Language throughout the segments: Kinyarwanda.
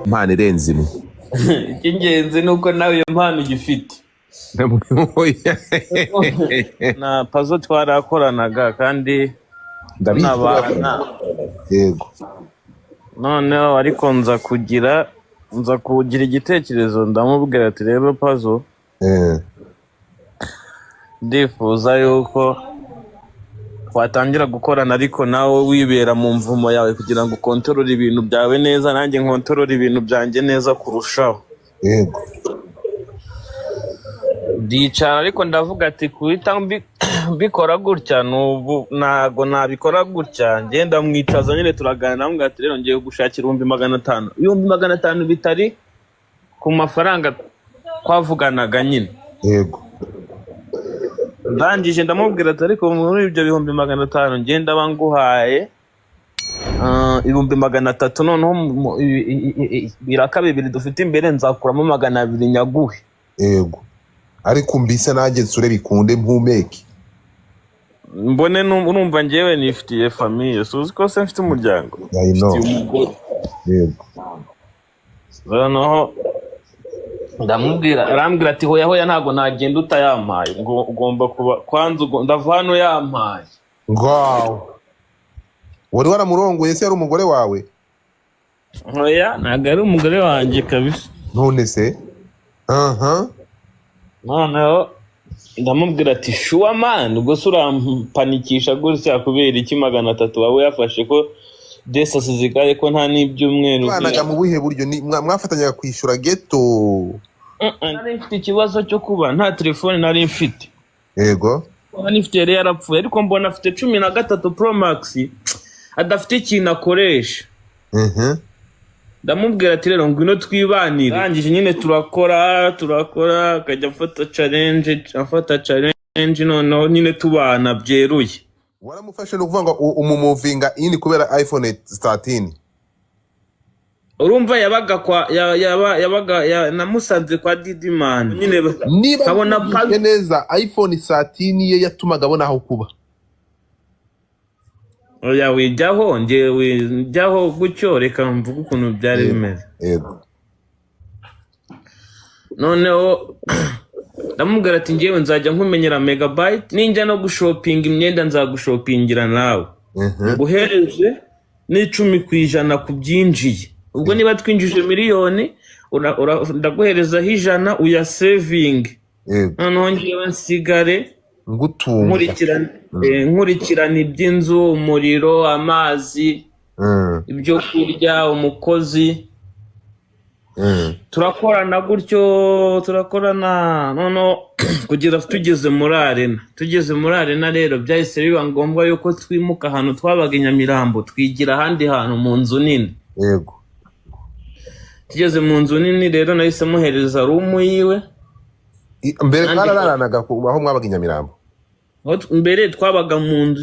mpano irenze imwe. Icy'ingenzi ni uko nawe iyo mpano ugifite. Na Pazo twarakoranaga kandi n'abana. Yego. Noneho ariko nza kugira igitekerezo ndamubwira ati rero Pazo. Ndifuza yuko watangira gukorana ariko nawe wibera mu mvumo yawe kugira ngo ukontorore ibintu byawe neza nanjye nkontorore ibintu byanjye neza kurushaho. Yego. Ndicara ariko ndavuga ati kuhita mbikora gutya n'ubu ntago nabikora gutya ngenda mwicaza nyine turaganira namubwira ati rero ngiye gushakira 500. 500 bitari ku mafaranga twavuganaga nyine. Yego. Ndangije ndamubwira ati ariko muri ibyo 500 ngenda banguhaye 300 noneho biraka bibiri dufite imbere nzakuramo 200 nyaguhe. Yego. Ariko mbise nanjye nsure bikunde mpumeke. Mbone numva ngewe nifitiye famille suzi ko se mfite umuryango. Yego. Noneho ndamubwira arambwira ati hoya ntago nagenda utayampaye ngo ugomba kuba kwanza ndava hano yampaye. Ngaho wari waramurongoye se yari umugore wawe? Hoya ntago ari umugore wanjye kabisa. None se noneho ndamubwira ati shuwa man ubwo se urampanikisha gutya kubera iki 300 wawe yafashe ko desasi zigare ko nta n'ibyumweru banaga mu buhe buryo mwafatanyaga kwishura ghetto? Nari mfite ikibazo cyo kuba nta telefone nari mfite. Yego. Nari mfite yari yarapfuye ariko mbona afite 13 Pro Max adafite ikintu akoresha. Ndamubwira ati rero ngwino twibanire. Rangije nyine turakora akajya afata challenge noneho nyine tubana byeruye. Waramufashe no kuvuga ngo umumovinga ini kubera iPhone 13? Urumva yabaga namusanze kwa Didiman nyine kabona neza iPhone 13 ye yatumaga abona aho kuba. Oya wijyaho njyaho gucyo reka mvuga ukuntu byari bimeze. Yego. Noneho ndamubwira ati ngewe nzajya nkumenyera megabyte ninjya no gushopinga imyenda nzagushopingira nawe. Guhereze n'10% ku byinjiye. Ubwo niba twinjije miliyoni ndaguherezaho 100 uya saving. Noneho ngewe nsigare nkurikirana iby'inzu, umuriro, amazi, ibyo kurya, umukozi. Turakorana gutyo turakorana noneho kugira tugeze muri arena rero byahise biba ngombwa yuko twimuka ahantu twabaga Nyamirambo twigira ahandi hantu mu nzu nini. Yego. Tugeze mu nzu nini rero nahise muhereza room yiwe. Mbere twararanaga aho mwabaga Nyamirambo? Mbere twabaga mu nzu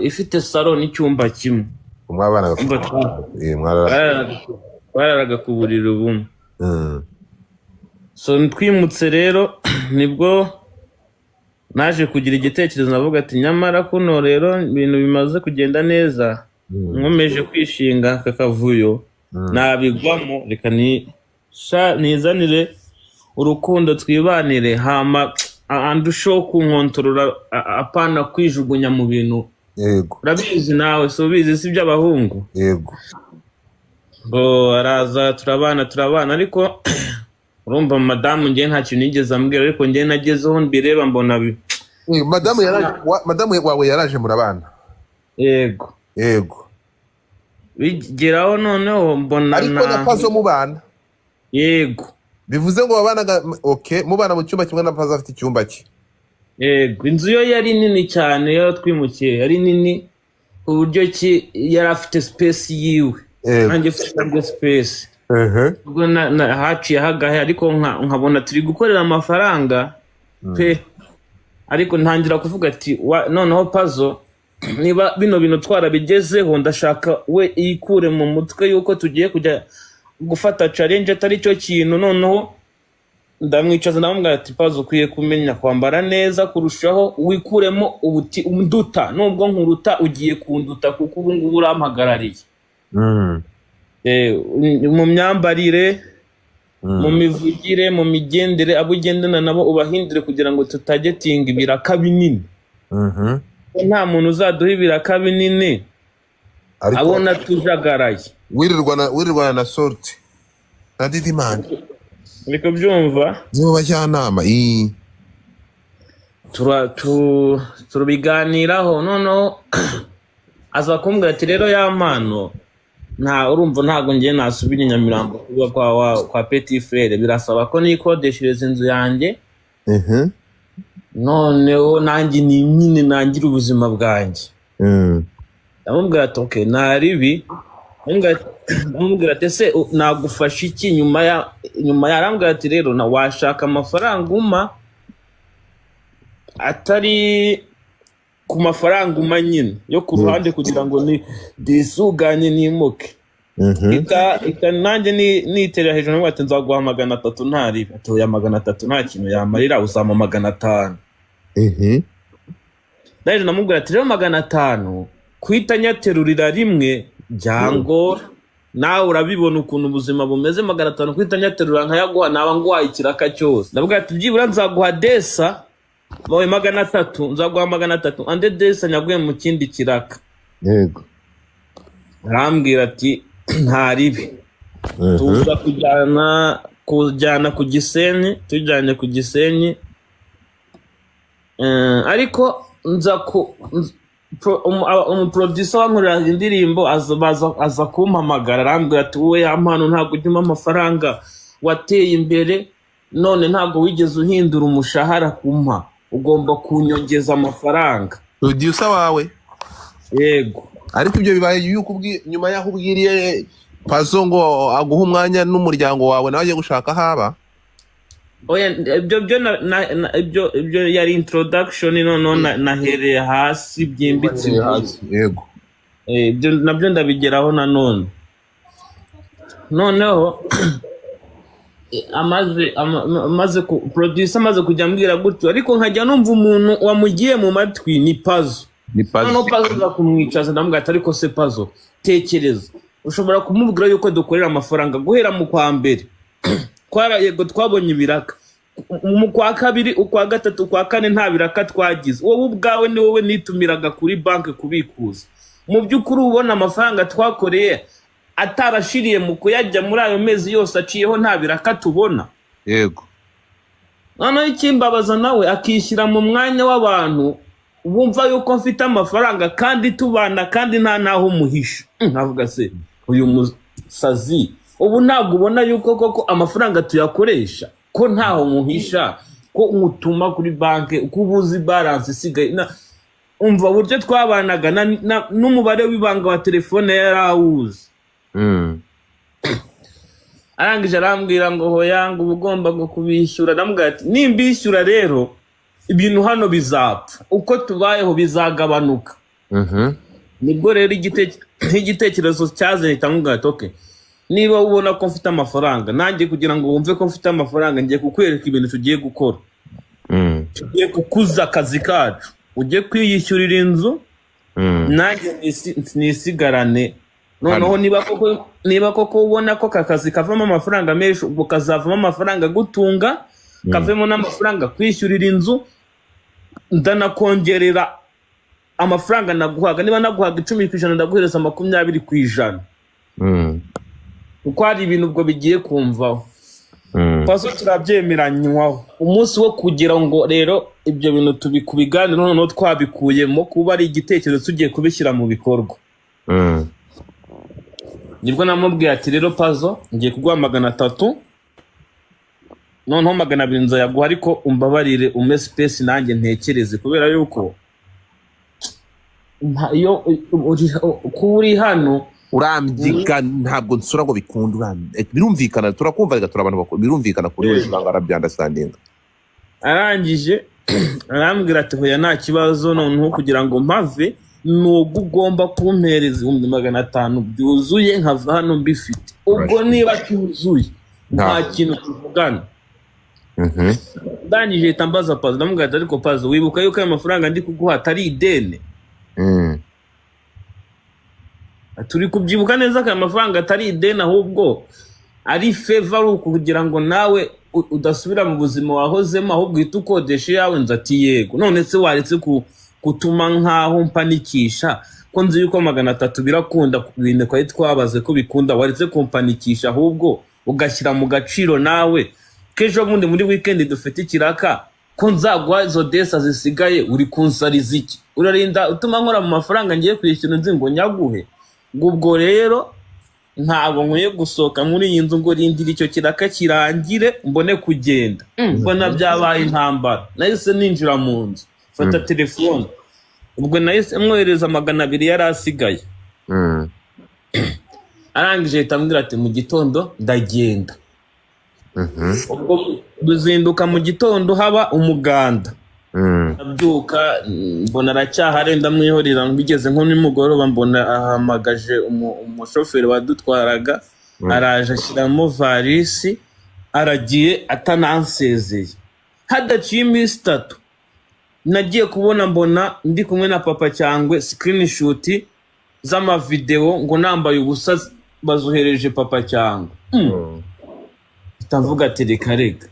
ifite salon n'icyumba kimwe. Mwabanaga wararaga ku buriri bumwe. So twimutse rero nibwo naje kugira igitekerezo navuga ati nyamara kuno rero ibintu bimaze kugenda neza nkomeje kwishinga kakavuyo nabigwamo reka nizanire urukundo twibanire hama andusho kunkontorora apana kwijugunya mu bintu. Yego. Urabizi nawe so bizi si by'abahungu. Yego. Araza turabana ariko urumva madamu ngiye nta kintu nigeze ambwira ariko ngiye nagezeho mbireba mbona madamu wawe yaraje murabana? Yego. Yego. Bigeraho noneho mbona ariko na Pazo mubana? Yego. Bivuze ngo babanaga mubana mu cyumba kimwe na Pazo afite icyumba cye? Yego. Inzu yo yari nini cyane yo twimukiye yari nini uburyo ki yari afite space yiwe. Nanjye mfite space. Ubwo haciye hagahe ariko nkabona turi gukorera amafaranga pe ariko ntangira kuvuga ati noneho Pazo niba bino bintu twarabigezeho ndashaka we ikure mu mutwe yuko tugiye kujya gufata challenge atari cyo kintu. Noneho ndamwicaza ndamubwira ati Pazo ukwiye kumenya kwambara neza kurushaho wikuremo umuduta nubwo nkuruta ugiye kunduta kuko ubu ngubu urampagarariye. mu myambarire, mu mivugire, mu migendere, abo ugendana nabo ubahindure kugira ngo tutagetinga ibiraka binini. Nta muntu uzaduha ibiraka binini abona tujagaraye. Wirirwana na sorti na Didimani. Reka byumva nibo bajyanama turabiganiraho noneho aza kumbwira ati rero ya mpano urumva ntago ngiye nasubira i Nyamirambo kuba kwa Petit Frere, birasaba ko nikodeshereza inzu yanjye noneho nanjye nyine nangira ubuzima bwanjye. Ndamubwira ati okay naribi, ndamubwira ati se nagufasha iki nyuma arambwira ati rero na washaka amafaranga atari ku mafaranga nyine yo ku ruhande kugira ngo disuganye nimuke. Nanjye nitera hejuru ngo ati nzaguha 300 ntari atoya 300 nta kintu yamarira uzama 500. Naje namubwira ati rero 500 kwita nyaterurira rimwe byangora, nawe urabibona ukuntu ubuzima bumeze. 500 kwita nyaterura nkayaguha naba ngwaye ikiraka cyose. Ndabwira ati byibura nzaguha desa bawe 300, nzaguha 300 ande desa nyaguye mu kindi kiraka. Yego. Arambwira ati ntaribi, tuza kujyana ku Gisenyi, tujyanye ku Gisenyi, ariko umuproducer wankorera indirimbo aza kumpamagara arambwira ati wowe ya mpano ntabwo ujyuma amafaranga, wateye imbere none ntabwo wigeze uhindura umushahara kumpa, ugomba kunyongeza amafaranga. Producer wawe? Yego. Ariko ibyo bibaye yuko nyuma yaho ubwiriye Pazo ngo aguha umwanya n'umuryango wawe nawe agiye gushaka haba? Oya ibyo yari introduction none nahereye hasi byimbitse. Yego. Ibyo nabyo ndabigeraho nanone. Noneho amaze producer amaze kujya mbwira gutyo, ariko nkajya numva umuntu wamugiye mu matwi ni Pazo. No Pazo za kumwicaza ndambwira ati ariko se Pazo tekereza, ushobora kumubwira yuko dukorera amafaranga guhera mu kwa mbere yego twabonye ibiraka, mu kwa kabiri, ukwa gatatu, ukwa kane nta biraka twagize, wowe ubwawe ni wowe nitumiraga kuri banki kubikuza. Mu by'ukuri ubona amafaranga twakoreye atarashiriye mu kuyajya muri ayo mezi yose aciyeho nta biraka tubona. Yego. Noneho ikimbabaza nawe akishyira mu mwanya w'abantu bumva yuko mfite amafaranga kandi tubana kandi nta naho muhisha. Navuga se uyu musazi ubu ntabwo ubona yuko koko amafaranga tuyakoresha ko ntaho muhisha, ko umutuma kuri banki ukubuzi balance isigaye umva buryo twabanaga n'umubare w'ibanga wa telefone yarawuze. Arangije arambwira ngo hoyanga ubugomba ngo kubishyura. Ndamubwira ati nimbishyura rero ibintu hano bizapfa, uko tubayeho bizagabanuka. Nibwo rero igitekerezo cyaze ndamubwira ati okay niba ubona ko mfite amafaranga nanjye kugira ngo wumve ko mfite amafaranga ngiye kukwereka ibintu tugiye gukora. Tugiye kukuza akazi kacu, ugiye kwiyishyurira inzu nanjye nisigarane. Noneho niba koko ubona ko kakazi kavamo amafaranga menshi, ubwo kazavamo amafaranga gutunga, kavemo n'amafaranga kwishyurira inzu, ndanakongerera amafaranga naguhaga. Niba naguhaga 10% ndaguhereza 20%. Uko hari ibintu ubwo bigiye kumvaho. Pazo turabyemeranywaho umunsi wo kugira ngo rero ibyo bintu tubikubiganira noneho twabikuyemo kuba ari igitekerezo tugiye kubishyira mu bikorwa. Nibwo namubwiye ati rero Pazo ngiye kuguha 300, noneho 200 nzayaguha ariko umbabarire ume space nanjye ntekereze, kubera yuko iyo kuri hano urambyiga ntabwo nsura ngo bikunda. Birumvikana turakumva rega turabana bakuru, birumvikana kuri wese banga arabyandastandinga. Arangije arambwira ati hoya nta kibazo, noneho kugira ngo mpave nugo ugomba kumpereza 500 byuzuye nkava hano mbifite. Ubwo niba cyuzuye nta kintu tuvugana. Ndangije tambaza Pazo ndamubwira ati ariko Pazo wibuka yuko ayo mafaranga ndi kuguha atari idene. turi kubyibuka neza ko aya mafaranga atari ideni ahubwo ari favor kugira ngo nawe udasubira mu buzima wahozemo ahubwo uhita ukodesha yawe nzi ati yego none se waretse kutuma nkaho mpanikisha ko nzi yuko 300 birakunda kubintu kwa twabaze ko bikunda waretse kumpanikisha ahubwo ugashyira mu gaciro nawe kejo bundi muri weekend dufite ikiraka ko nzagwa izo desa zisigaye uri kunsariza iki urarinda utuma nkora mu mafaranga ngiye kwishyura nzi ngo nyaguhe ubwo rero ntabwo nkwiye gusohoka muri iyi nzu ngo rindira icyo kiraka kirangire mbone kugenda mbona byabaye intambara nahise ninjira mu nzu fata telefone ubwo nahise mwohereza 200 yari asigaye arangije itambwira ati mu gitondo ndagenda ubwo duzinduka mu gitondo haba umuganda abyuka mbona aracyahari ndamwihorera mbigeze nko nimugoroba mbona ahamagaje umushoferi wadutwaraga araje ashyiramo varisi aragiye atanansezeye hadaciye iminsi 3 nagiye kubona mbona ndi kumwe na papa cyangwe screenshot z'amavideo ngo nambaye ubusa bazohereje papa cyangwe itavuga ati reka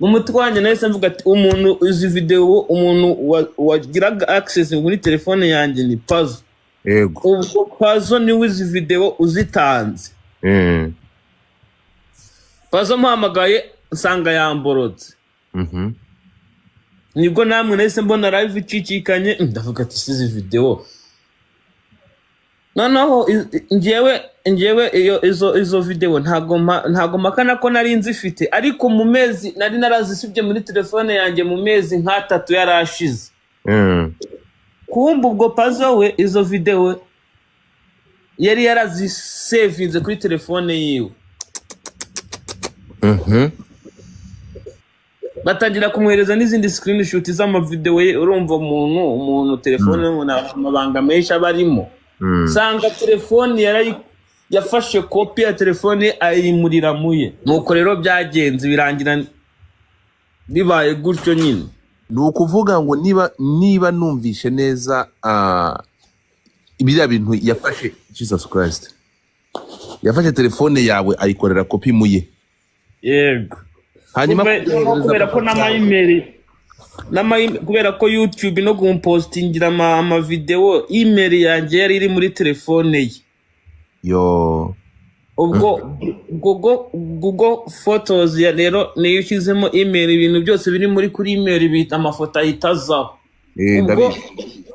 mu mutwanye nahise mvuga ati umuntu izi video umuntu wagiraga access muri telefone yanjye ni Pazo yego ubwo Pazo ni wizi video uzitanze Pazo mpamagaye nsanga yamborotse nibwo namwe nahise mbona live icikikanye ndavuga ati sizi video noneho njyewe izo video ntago makana ko nari nzifite ariko mu mezi nari narazisibye muri telefone yanjye mu mezi nka 3 yarashize kumba ubwo Pazo we izo video yari yarazisavinze kuri telefone yiwe batangira kumwohereza n'izindi screenshot z'amavideo ye urumva umuntu telefone amabanga menshi abarimo sanga telefone yafashe copy ya telefone ayimurira muye nuko rero byagenze birangira bibaye gutyo nyine nukuvuga ngo niba numvishe neza ibiriya bintu yafashe Jesus Christ yafashe telefone yawe ayikorera copy muye yego hanyuma kubera ko kubera ko YouTube no gumpostingira ama video email yanjye yari iri muri telefone ye yo ubwo Google Photos ya rero niyo ushyizemo email ibintu byose biri muri kuri email bita amafoto ahitazaho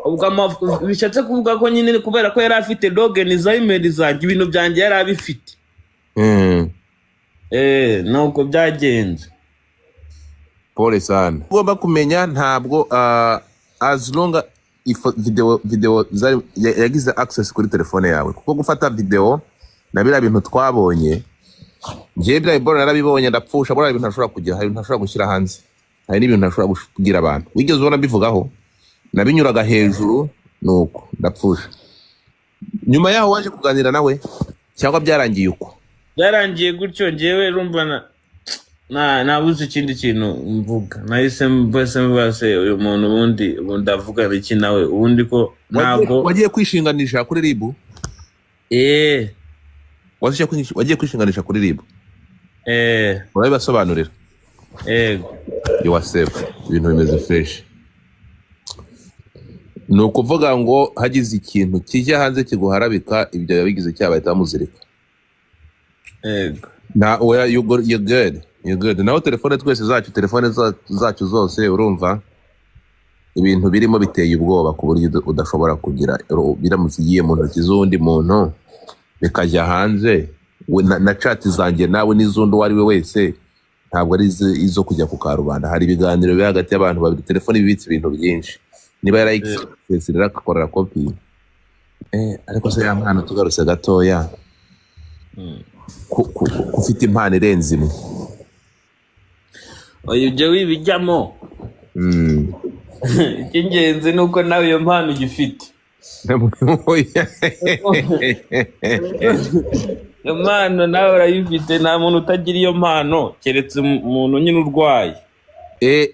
ubwo bishatse kuvuga ko nyine kubera ko yari afite login za email zanjye ibintu byanjye yari abifite nuko byagenze pole sana ugomba kumenya ntabwo as long video yagize access kuri telefone yawe kuko gufata video na bira bintu twabonye ngiye bya narabibonye ndapfusha bora ibintu ntashobora kugira hari ntashobora gushyira hanze hari n'ibintu ntashobora kugira abantu wigeze ubona bivugaho nabinyuraga hejuru nuko ndapfusha nyuma yaho waje kuganira nawe cyangwa byarangiye uko byarangiye gutyo ngewe rumva nabuze ikindi kintu mvuga nahise mbase uyu muntu ubundi ndavuga iki nawe ubundi ko ntabwo wagiye kwishinganisha kuri ribu wagiye kwishinganisha kuri ribu urabibasobanurira you are safe ibintu bimeze fresh ni ukuvuga ngo hagize ikintu kijya hanze kiguharabika ibyo yabigize cyabahita bamuzirika you're good naho telefone twese zacu zose urumva ibintu birimo biteye ubwoba ku buryo udashobora kugira biramutse igiye mu ntoki z'undi muntu bikajya hanze na chat zanjye nawe n'izundi uwo ari we wese ntabwo ari izo kujya ku karubanda hari ibiganiro biri hagati y'abantu babiri telefone ibibitse ibintu byinshi niba yarayisesirira akakorera copy ariko se ya mwana tugarutse gatoya kufite impano irenze imwe ibyo wibijyamo icy'ingenzi ni uko nawe iyo mpano ugifite iyo mpano nawe urayifite nta muntu utagira iyo mpano keretse umuntu nyine urwaye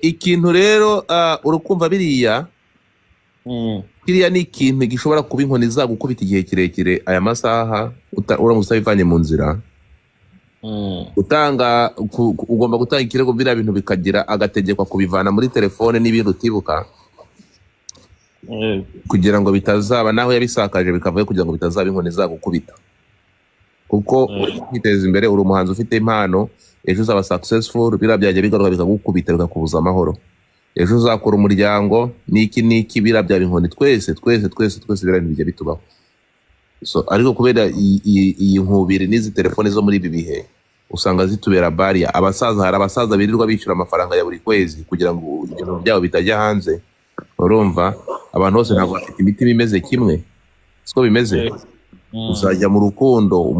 ikintu rero urukumva biriya kiriya ni ikintu gishobora kuba inkoni zagukubita igihe kirekire aya masaha uramutse ubivanye mu nzira. Ugomba gutanga ikirego biriya bintu bikagira agategekwa kubivana muri telefone n'ibintu utibuka kugira ngo bitazaba naho yabisakaje bikavuye kugira ngo bitazaba inkoni zagukubita, kuko kwiteza imbere uri umuhanzi ufite impano, ejo uzaba successful, biriya byajya bigaruka bikagukubita bikakubuza amahoro. Ejo uzakora umuryango n'iki biriya byaba inkoni, twese biriya bijya bitubaho. So ariko kubera iyi nkubiri n'izi telefone zo muri ibi bihe usanga zitubera baria. Hari abasaza birirwa bishyura amafaranga ya buri kwezi kugira ngo ibintu byabo bitajya hanze. Urumva abantu bose ntabwo bafite imitima imeze kimwe, siko bimeze. Uzajya mu rukundo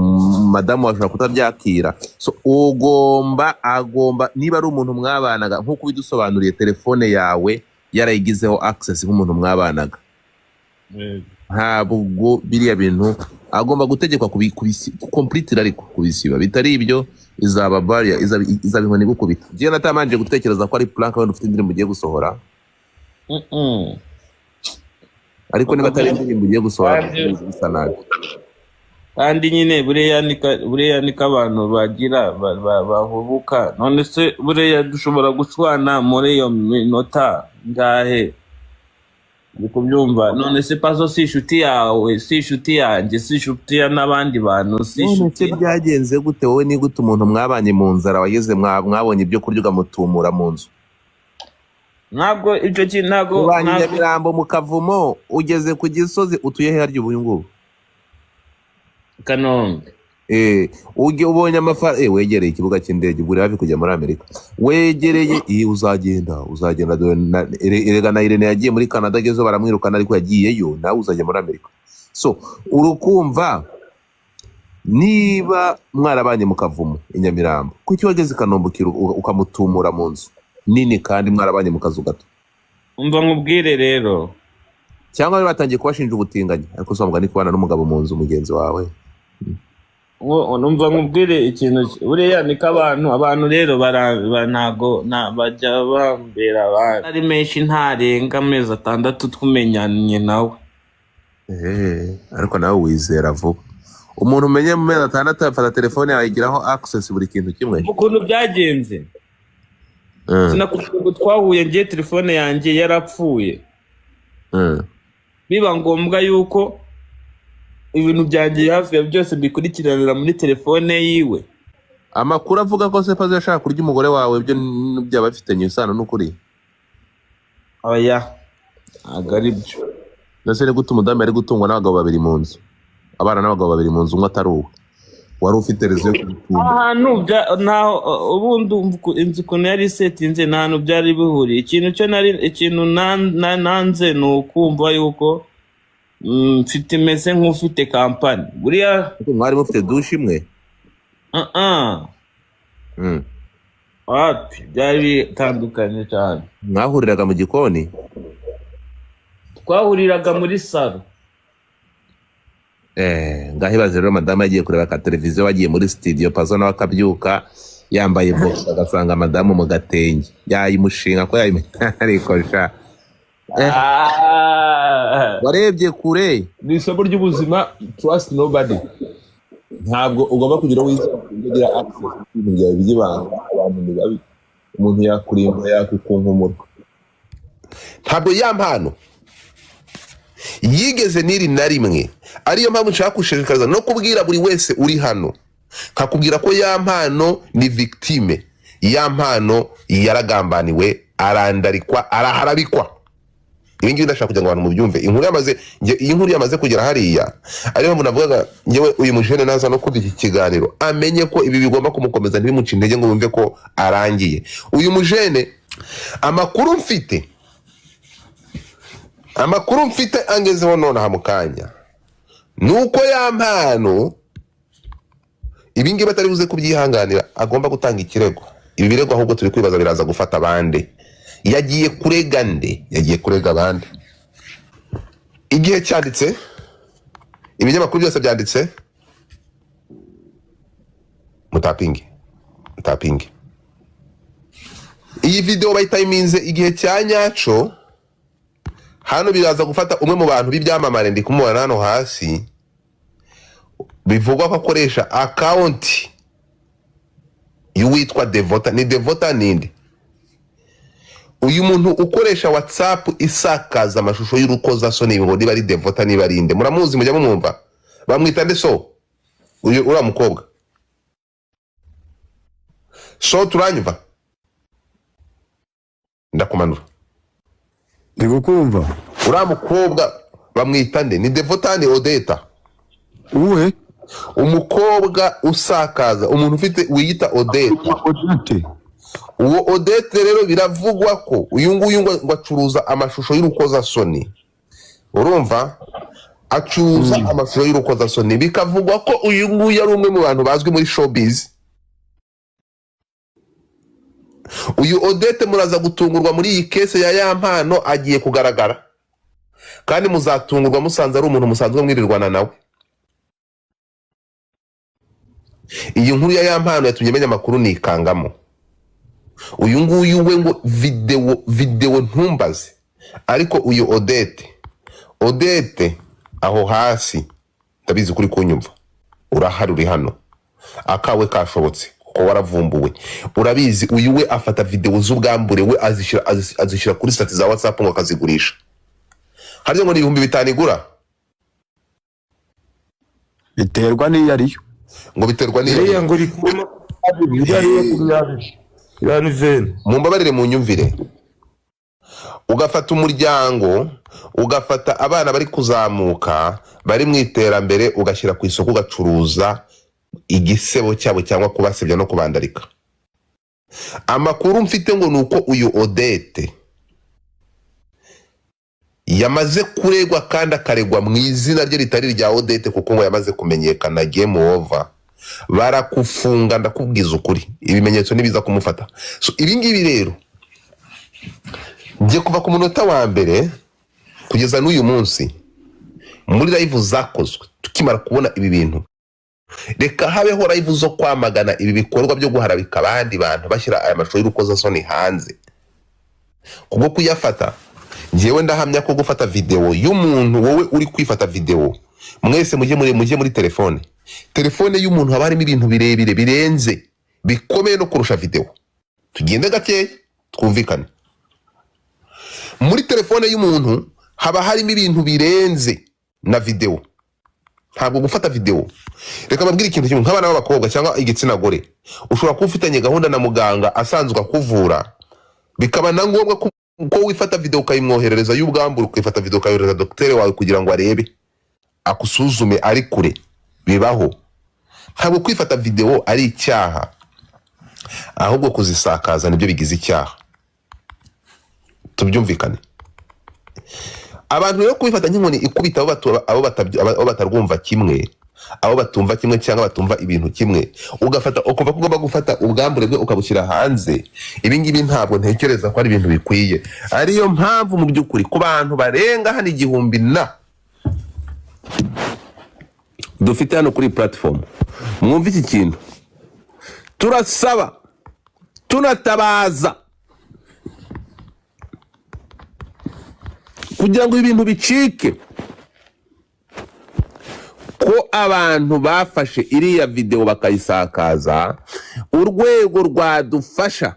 madamu washobora kutabyakira. So agomba niba ari umuntu mwabanaga nk'uko bidusobanuriye, telefone yawe yarayigizeho access nk'umuntu mwabanaga, ntabwo biriya bintu agomba gutegekwa completely, ariko kubisiba bitari ibyo izaba baria, izaba inkoni gukubita. Giye natamanje gutekereza ko ari plank wenda ufite indirimbo ugiye gusohora, ariko niba atari indirimbo ugiye gusohora bisa nabi. Kandi nyine buriya niko abantu bagira bahubuka. None se buriya dushobora gushwana muri iyo minota ngahe uri kubyumva? None se pazo si inshuti yawe, si inshuti yanjye, si inshuti ya n'abandi bantu, si inshuti. Byagenze gute wowe ni gute umuntu mwabanye mu nzara wageze mwabonye ibyo kurya ugamutumura mu nzu? Ntabwo icyo kintu ntabwo Nyamirambo mu Kavumo, ugeze ku Gisozi, utuye he harya ubu ngubu? Kanombe. Ubonye amafaranga wegereye ikibuga cy'indege, uri hafi kujya muri Amerika, wegereye uzagenda erega na Irene yagiye muri Canada, gezo baramwirukana ariko yagiyeyo, nawe uzajya muri Amerika. So urukumva niba mwarabanye mu Kavumo i Nyamirambo, kuki wageze Kanombe ukamutumura mu nzu nini kandi mwarabanye mu kazu gato? Umva nkubwire rero, cyangwa batangiye kubashinja ubutinganyi, ariko usanga ni kubana n'umugabo mu nzu mugenzi wawe. Numva nkubwire ikintu buriya niko abantu rero ntago bajya bambera ari menshi, ntarenga amezi 6 tumenyanye nawe. Ariko nawe wizera vuba. Umuntu umenye mu mezi 6 afata telefone yawe igiraho access buri kintu kimwe. Ukuntu byagenze sinakubwira twahuye, ngiye telefone yanjye yarapfuye, biba ngombwa yuko ibintu byanjye hafi ya byose bikurikiranira muri telefone yiwe. Amakuru avuga ko Sepazo yashaka kurya umugore wawe, ibyo byaba bifitanye isano n'ukuri? Oya, agari byo. Nase ni gute umudamu ari gutungwa n'abagabo 2 mu nzu, abana n'abagabo 2 mu nzu, umwe atari uwe? Wari ufite rezo ahantu naho ubundi inzu ukuntu yari setinze nta hantu byari bihuriye. Ikintu nanze ni ukumva yuko mfite meze nk'ufite kampani. Buriya mwari mufite dushe imwe? Wapi, byari bitandukanye cyane. Mwahuriraga mu gikoni? Twahuriraga muri salo. Ngahibaze rero madamu yagiye kureba ka televiziyo, wagiye muri studio, Pazo nawe akabyuka yambaye box, agasanga madamu mu gatenge, yayimushinga ko arikosha. Warebye kure. Ni isomo ry'ubuzima, trust nobody. Ntabwo ugomba kugira wigira access ibintu byawe by'ibanga, abantu ni babi, umuntu yakurimba yakukunkumura. Ntabwo yampano yigeze niri na rimwe, ariyo mpamvu nshaka kushishikariza no kubwira buri wese uri hano, kakubwira ko yampano ni victime, yampano yaragambaniwe, arandarikwa, araharabikwa. Ibingi ndashaka kugira ngo abantu mubyumve. Inkuru yamaze kugera hariya, ariyo mpamvu navugaga nyewe uyu mujene naza no kugira iki kiganiro amenye ko ibi bigomba kumukomeza, ntibimuce intege ngo bumve ko arangiye. Uyu mujene amakuru mfite angezeho none aha mukanya nuko yampano ibingi batari buze kubyihanganira, agomba gutanga ikirego. Ibi birego ahubwo turi kwibaza biraza gufata abandi. Yagiye kurega nde? Yagiye kurega abandi. Igihe cyanditse, ibinyamakuru byose byanditse, mutapingi. Iyi video bayitayiminze igihe cya nyaco, hano biraza gufata umwe mu bantu b'ibyamamare ndi kumubona hano hasi bivugwa ko akoresha account y'uwitwa Devota. Ni Devota ninde? Uyu muntu ukoresha WhatsApp isakaza amashusho y'urukozasoni ngo niba ari Devota niba ari inde. Muramuzi mujya mumwumva? Bamwita nde so? Uyu ura mukobwa. So turanyumva? Ndakumanura. Ndigukumva. Ura mukobwa bamwita nde? Ni Devota ni Odeta? Uwe? Umukobwa usakaza, umuntu ufite wiyita Odeta. Uwo Odete rero biravugwa ko uyu nguyu ngo acuruza amashusho y'urukozasoni. Urumva? Acuruza amashusho y'urukozasoni. Bikavugwa ko uyu nguyu ari umwe mu bantu bazwi muri showbiz. Uyu Odete muraza gutungurwa muri iyi case ya mpano agiye kugaragara. Kandi muzatungurwa musanze ari umuntu musanzwe mwirirwana nawe. Iyi nkuru ya mpano yatumye menya amakuru nikangamo. Uyu nguyu we ngo video ntumbaze. Ariko uyu Odete aho hasi ndabizi kuri kunyumva. Urahari uri hano. Akawe kashobotse ko waravumbuwe. Urabizi uyu we afata video z'ubwambure we azishira kuri stati za WhatsApp ngo akazigurisha. Haryo ngo ni 5,000 igura. Biterwa n'iyo ariyo. Ngo biterwa n'iyo ngo iri kuma yani vene. Mumbabarire mu nyumvire. Ugafata umuryango, ugafata abana bari kuzamuka, bari mu iterambere ugashyira ku isoko ugacuruza igisebo cyabo cyangwa kubasebya no kubandarika. Amakuru mfite ngo nuko uyu Odete yamaze kuregwa kandi akaregwa mu izina rye ritari rya Odete kuko ngo yamaze kumenyekana game over. Barakufunga ndakubwiza ukuri. Ibimenyetso nibiza kumufata. So ibi ngibi rero ngiye kuva ku munota wa mbere kugeza n'uyu munsi muri live zakozwe tukimara kubona ibi bintu. Reka habeho live zo kwamagana ibi bikorwa byo guharabika abandi bantu bashyira aya mashusho y'urukozasoni hanze. Kubwo kuyafata ngiyewe ndahamya ko gufata video y'umuntu wowe uri kwifata video mwese mujye muri telefone y'umuntu haba harimo ibintu birebire birenze bikomeye no kurusha video. Tugende gake twumvikane. Muri telefone y'umuntu haba harimo ibintu birenze na video. Ntabwo gufata video. Reka mbabwire ikintu kimwe nk'abana b'abakobwa cyangwa igitsina gore. Ushobora kuba ufitanye gahunda na muganga asanzwe akuvura. Bikaba na ngombwa ko wifata video ukayimwoherereza y'ubwambure ukifata video ukayohereza docteur wawe kugira ngo arebe akusuzume ari kure. Bibaho. Ntabwo kwifata video ari icyaha. Ahubwo kuzisakaza nibyo bigize icyaha. Tubyumvikane. Abantu rero kwifata nk'inkoni ikubita abo batarwumva kimwe, abo batumva kimwe cyangwa batumva ibintu kimwe, ugafata ukumva ko ugomba gufata ubwambure bwe ukabushyira hanze. Ibi ngibi ntabwo ntekereza ko ari ibintu bikwiye. Ariyo mpamvu mu by'ukuri ku bantu barenga hano 1,000 dufite hano kuri platform, mwumva iki kintu, turasaba tunatabaza kugira ngo ibintu bicike, ko abantu bafashe iriya video bakayisakaza, urwego rwadufasha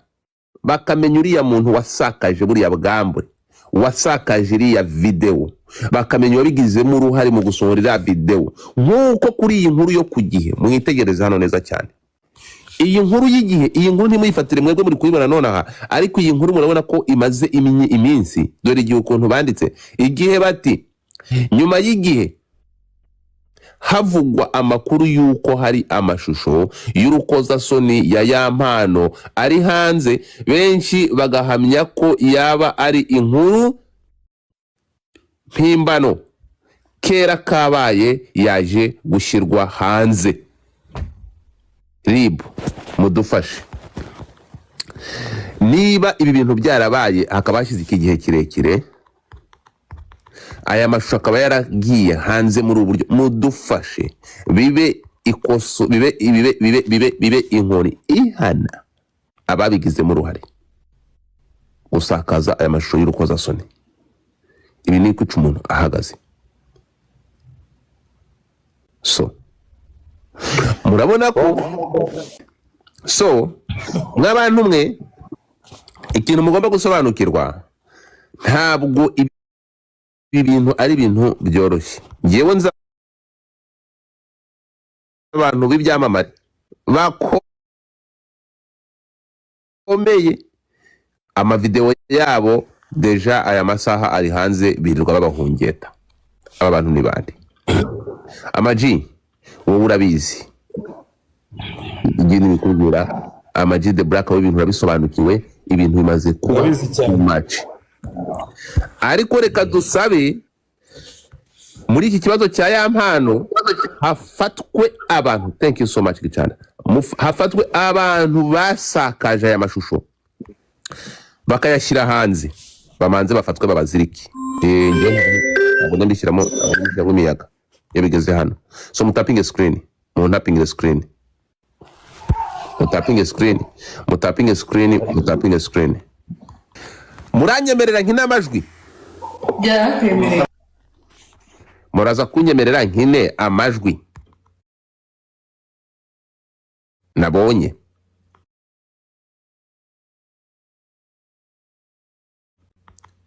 bakamenya uriya muntu wasakaje buriya bwambure, wasakaje iriya video, bakamenya wabigizemo uruhare mu gusohora iriya video. Nk'uko kuri iyi nkuru yo ku Gihe mwitegereza hano neza cyane. Iyi nkuru y'Igihe, iyi nkuru ntimuyifatire mwebwe muri kuyibona nonaha, ariko iyi nkuru murabona ko imaze iminsi. Dore igihe ukuntu banditse Igihe bati nyuma y'Igihe havugwa amakuru yuko hari amashusho y'urukozasoni ya mpano ari hanze, benshi bagahamya ko yaba ari inkuru mpimbano kera kabaye yaje gushyirwa hanze. RIB mudufashe. Niba ibi bintu byarabaye hakaba hashize iki gihe kirekire, aya mashusho akaba yaragiye hanze muri uburyo, mudufashe bibe ikoso, bibe inkoni ihana ababigizemo uruhare gusakaza aya mashusho y'urukozasoni. ibi ni kwica umuntu ahagaze. So murabona ko nk'abantu mwe ikintu mugomba gusobanukirwa, ntabwo ibi bintu ari ibintu byoroshye. Ngewe nza abantu b'ibyamamare bakomeye, amavideo yabo deja aya masaha ari hanze birirwa babahungeta. Aba bantu ni bande? Ama-G wowe urabizi, igihe nibikubwira Ama-G the Black w'ibintu urabisobanukiwe, ibintu bimaze kuba too much. Ariko reka dusabe muri iki kibazo cya ya mpano hafatwe abantu, thank you so much Gicana, hafatwe abantu basakaje aya mashusho bakayashyira hanze, bamanze bafatwe babaziriki. Ntabwo ndishyiramo imiyaga yabigeze hano. So mutapping screen, mutapping screen, mutapping screen, mutapping screen, mutapping screen. Muranyemerera nkina amajwi? Byakwemerera. Muraza kunyemerera nkine amajwi nabonye?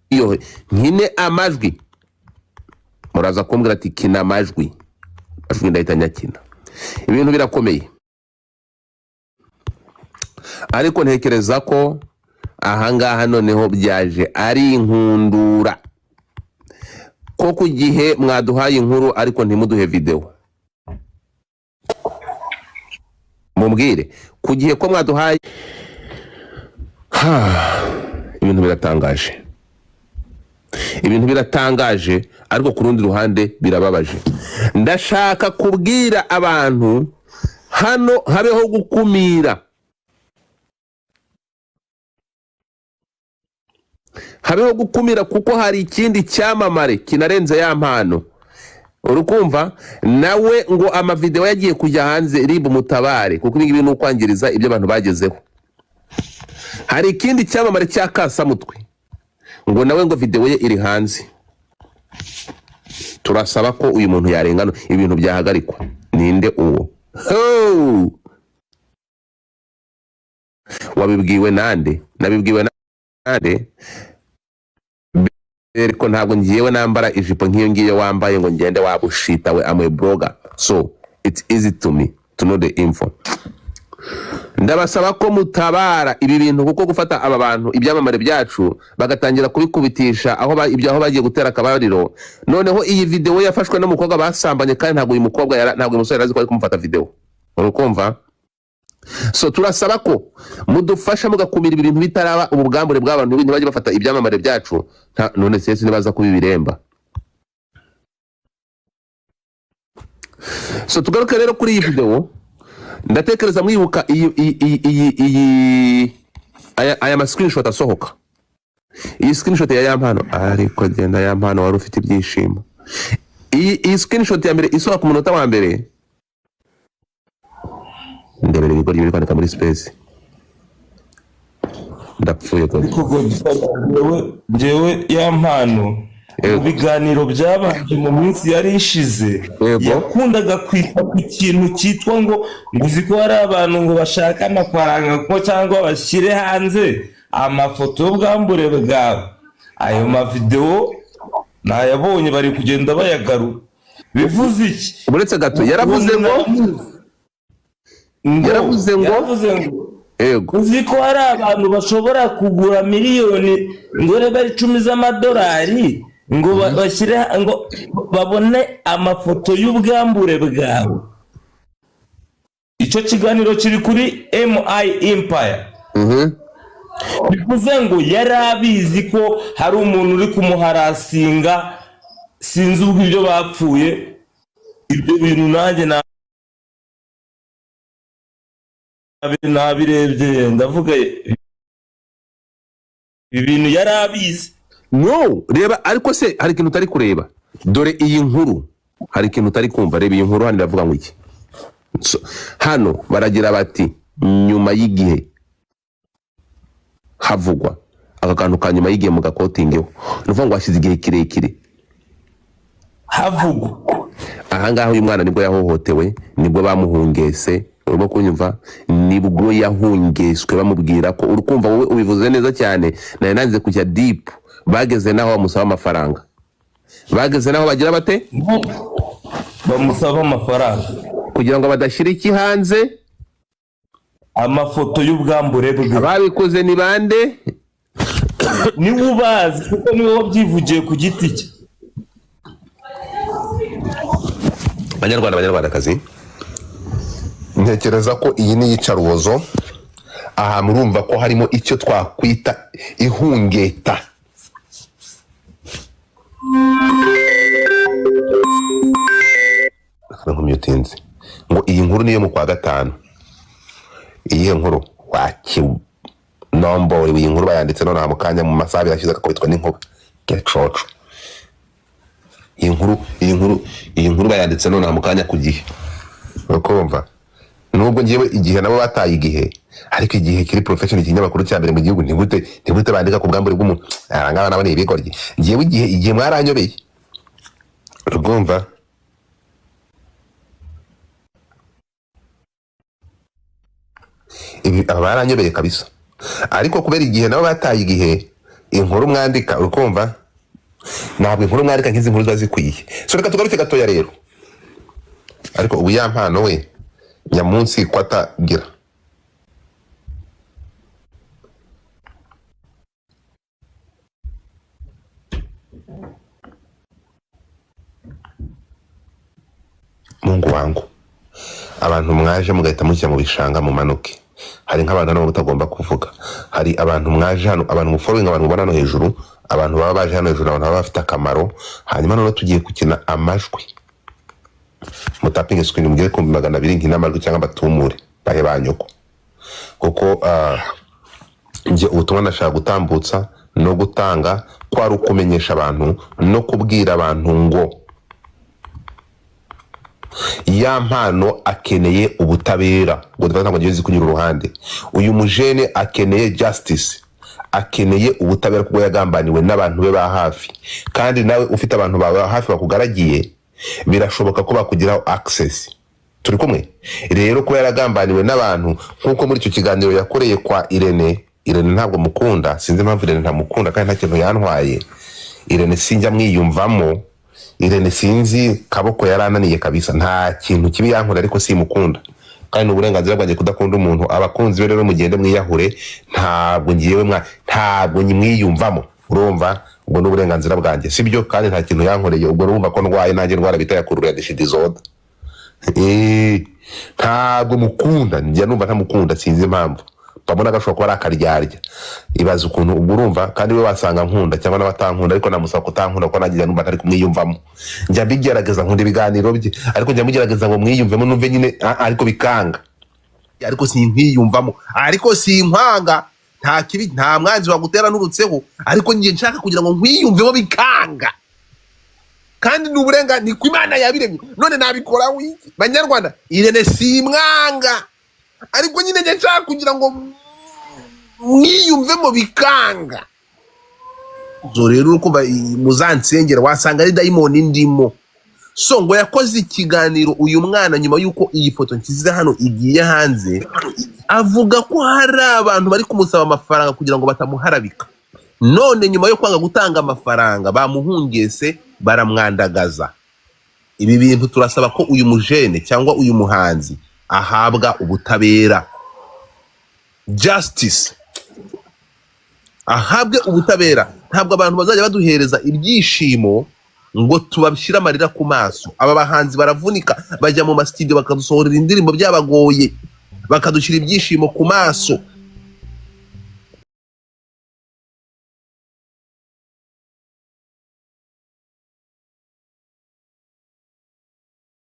Iyo nkine amajwi muraza kumbwira ati kina amajwi, amajwi ndahita nyakina. Ibintu birakomeye, ariko ntekereza ko ahangaha noneho byaje ari inkundura ko ku gihe mwaduhaye inkuru ariko ntimuduhe video. Mumbwire ku gihe ko mwaduhaye ibintu biratangaje, ibintu biratangaje, ariko ku rundi ruhande birababaje. Ndashaka kubwira abantu hano habeho gukumira, habeho gukumira, kuko hari ikindi cyamamare kinarenze ya mpano. Urukumva nawe ngo amavideo yagiye kujya hanze, RIB mutabare, kuko ibi ni ukwangiriza ibyo abantu bagezeho. Hari ikindi cyamamare cya Kasamutwe ngo nawe ngo video ye iri hanze. Turasaba ko uyu muntu yarengana, ibintu byahagarikwa. Ninde uwo? Wabibwiwe nande? Nabibwiwe nande? Ariko ntabwo ngiyewe nambara ijipo nk'iyo ngiyo wambaye ngo ngende wabushita we. I'm a blogger, so it's easy to me to know the info. Ndabasaba ko mutabara ibi bintu, kuko gufata aba bantu ibyamamare byacu bagatangira kubikubitisha aho bagiye gutera akabariro. Noneho iyi video yafashwe n'umukobwa basambanye, kandi ntabwo uyu mukobwa ntabwo umusore yarazi ko ari kumufata video. Urukumva? So turasaba ko mudufasha mugakumira ibintu bitaraba ubugambure bw'abantu bindi baje bafata ibyamamare byacu. None sese nibaza kubibiremba. So tugaruke rero kuri iyi video. Ndatekereza mwibuka aya ma screenshot asohoka. Iyi screenshot ya yampano, ariko genda yampano wari ufite ibyishimo. Iyi screenshot ya mbere isohoka ku munota wa mbere. Ndebere ibigori biri kwandika muri space. Ndapfuye ko. Jewe yampano ibiganiro byabanje mu minsi yari ishize, yakundaga kwita ku kintu cyitwa ngo uzi ko hari abantu ngo bashaka amafaranga ko cyangwa bashyire hanze amafoto y'ubwambure bwawe. Ayo mavideo nayabonye bari kugenda bayagaru. Bivuze iki? Uretse gato yaravuze ngo uzi ko hari abantu bashobora kugura miliyoni ngo bari 10 z'amadolari ngo bashyire ngo babone amafoto y'ubwambure bwawe. Icyo kiganiro kiri kuri MI Empire. Bivuze ngo yarabizi ko hari umuntu uri kumuharasinga, sinzi ubwo ibyo bapfuye. Ibyo bintu nanjye nabirebye ndavuga ibintu yarabizi. No, reba ariko se hari ikintu utari kureba. Dore iyi nkuru hari ikintu utari kumva. Reba iyi nkuru hano iravuga ngo iki? Hano baragira bati nyuma y'igihe havugwa aka kantu kanyuma yigiye mu gakotingeho nuvuga ngo washize igihe kirekire havugwa ahangaho uyu mwana nibwo yahohotewe nibwo bamuhungese urimo kunyumva nibwo yahungeswe bamubwira ko urukumva wowe ubivuze neza cyane naye nanze kujya deep bageze naho bamusaba amafaranga bageze naho bagira bate bamusaba amafaranga kugira ngo badashyira iki hanze amafoto y'ubwambure bwe ababikoze ni bande niwe ubazi kuko niwe wabyivugiye ku giti cye banyarwandakazi ntekereza ko iyi ni iyicarubozo aha murumva ko harimo icyo twakwita ihungeta nkumyutinze ngo iyi nkuru niyo mu kwa gatanu iyi nkuru nombore iyi nkuru bayanditse none mu kanya mu masaha yashize akakubitwa n'inkuba kecoco iyi nkuru bayanditse none mu kanya ku gihe ukumva nubwo ngiyewe igihe nabo bataye igihe ariko igihe kiri profession ikinyamakuru cya mbere mu gihugu ntigute bandika ku bwambure bw'umuntu arangaba nabone ibigoryi ngiyewe igihe mwaranyobeye urumva ibi abaranyobeye kabisa ariko kubera igihe nabo bataye igihe inkuru mwandika urukumva ntabwo inkuru mwandika nk'izi nkuru ziba zikwiye so reka tugaruke gatoya rero ariko ubu ya mpano we nyamunsi ko atagira Mungu wangu abantu mwaje mugahita mujya mu bishanga mu manuke hari nk'abantu nabo mutagomba kuvuga hari abantu mwaje hano abantu mufollowing abantu mubona hano hejuru abantu baba baje hano hejuru abantu baba bafite akamaro hanyuma none tugiye gukina amajwi mutapinge screen mugire ku 200 nk'inamajwi cyangwa batumure bahe banyoko kuko nje ubutumwa ndashaka gutambutsa no gutanga kwari ukumenyesha abantu no kubwira abantu ngo ya mpano akeneye ubutabera ngo dufata ngo ngeze kunyura uruhande uyu mujene akeneye justice akeneye ubutabera kuko yagambaniwe n'abantu be ba hafi kandi nawe ufite abantu bawe hafi bakugaragiye birashoboka ko bakugiraho access turi kumwe rero ko yaragambaniwe n'abantu nkuko muri icyo kiganiro yakoreye kwa Irene ntabwo mukunda sinzi impamvu Irene ntamukunda kandi nta kintu yantwaye Irene sinjya mwiyumvamo Irene sinzi kaboko yarananiye kabisa nta kintu kibi yankora ariko simukunda kandi n'uburenganzira bwanjye kudakunda umuntu abakunzi be rero mugende mwiyahure ntabwo mwiyumvamo urumva ubwo n'uburenganzira bwanjye sibyo kandi nta kintu yankoreye ubwo urumva ko ndwaye nanjye ndwara bita yakurura ya dishidizoda ntabwo mukunda njya numva ntamukunda sinzi impamvu pamona gashobora kuba ari akaryarya ibaza ukuntu ubwo urumva kandi we wasanga nkunda cyangwa n'abatankunda ariko namusaba kutankunda ko nagiye numva ntari kumwiyumvamo njya mbigerageza nkunda ibiganiro bye ariko njya mugerageza ngo mwiyumvemo numve nyine ariko bikanga ariko sinkwiyumvamo ariko sinkwanga nta kibi nta mwanzi wagutera n'urutseho ariko ngiye nshaka kugira ngo nkwiyumvemo bikanga kandi n'uburenga ni ku Imana yabiremye none nabikora wiki banyarwanda Irene simwanga ariko nyine ngiye nshaka kugira ngo mwiyumvemo bikanga zo rero uko muzansengera wasanga ari daimoni ndimo so ngo yakoze ikiganiro uyu mwana nyuma yuko iyi foto nshyize hano igiye hanze avuga ko hari abantu bari kumusaba amafaranga kugira ngo batamuharabika none nyuma yo kwanga gutanga amafaranga bamuhungese baramwandagaza ibi bintu turasaba ko uyu mujene cyangwa uyu muhanzi ahabwa ubutabera justice ahabwe ubutabera ntabwo abantu bazajya baduhereza ibyishimo ngo tubashyira amarira ku maso aba bahanzi baravunika bajya mu studio bakadusohorera indirimbo byabagoye bakadushyira ibyishimo ku maso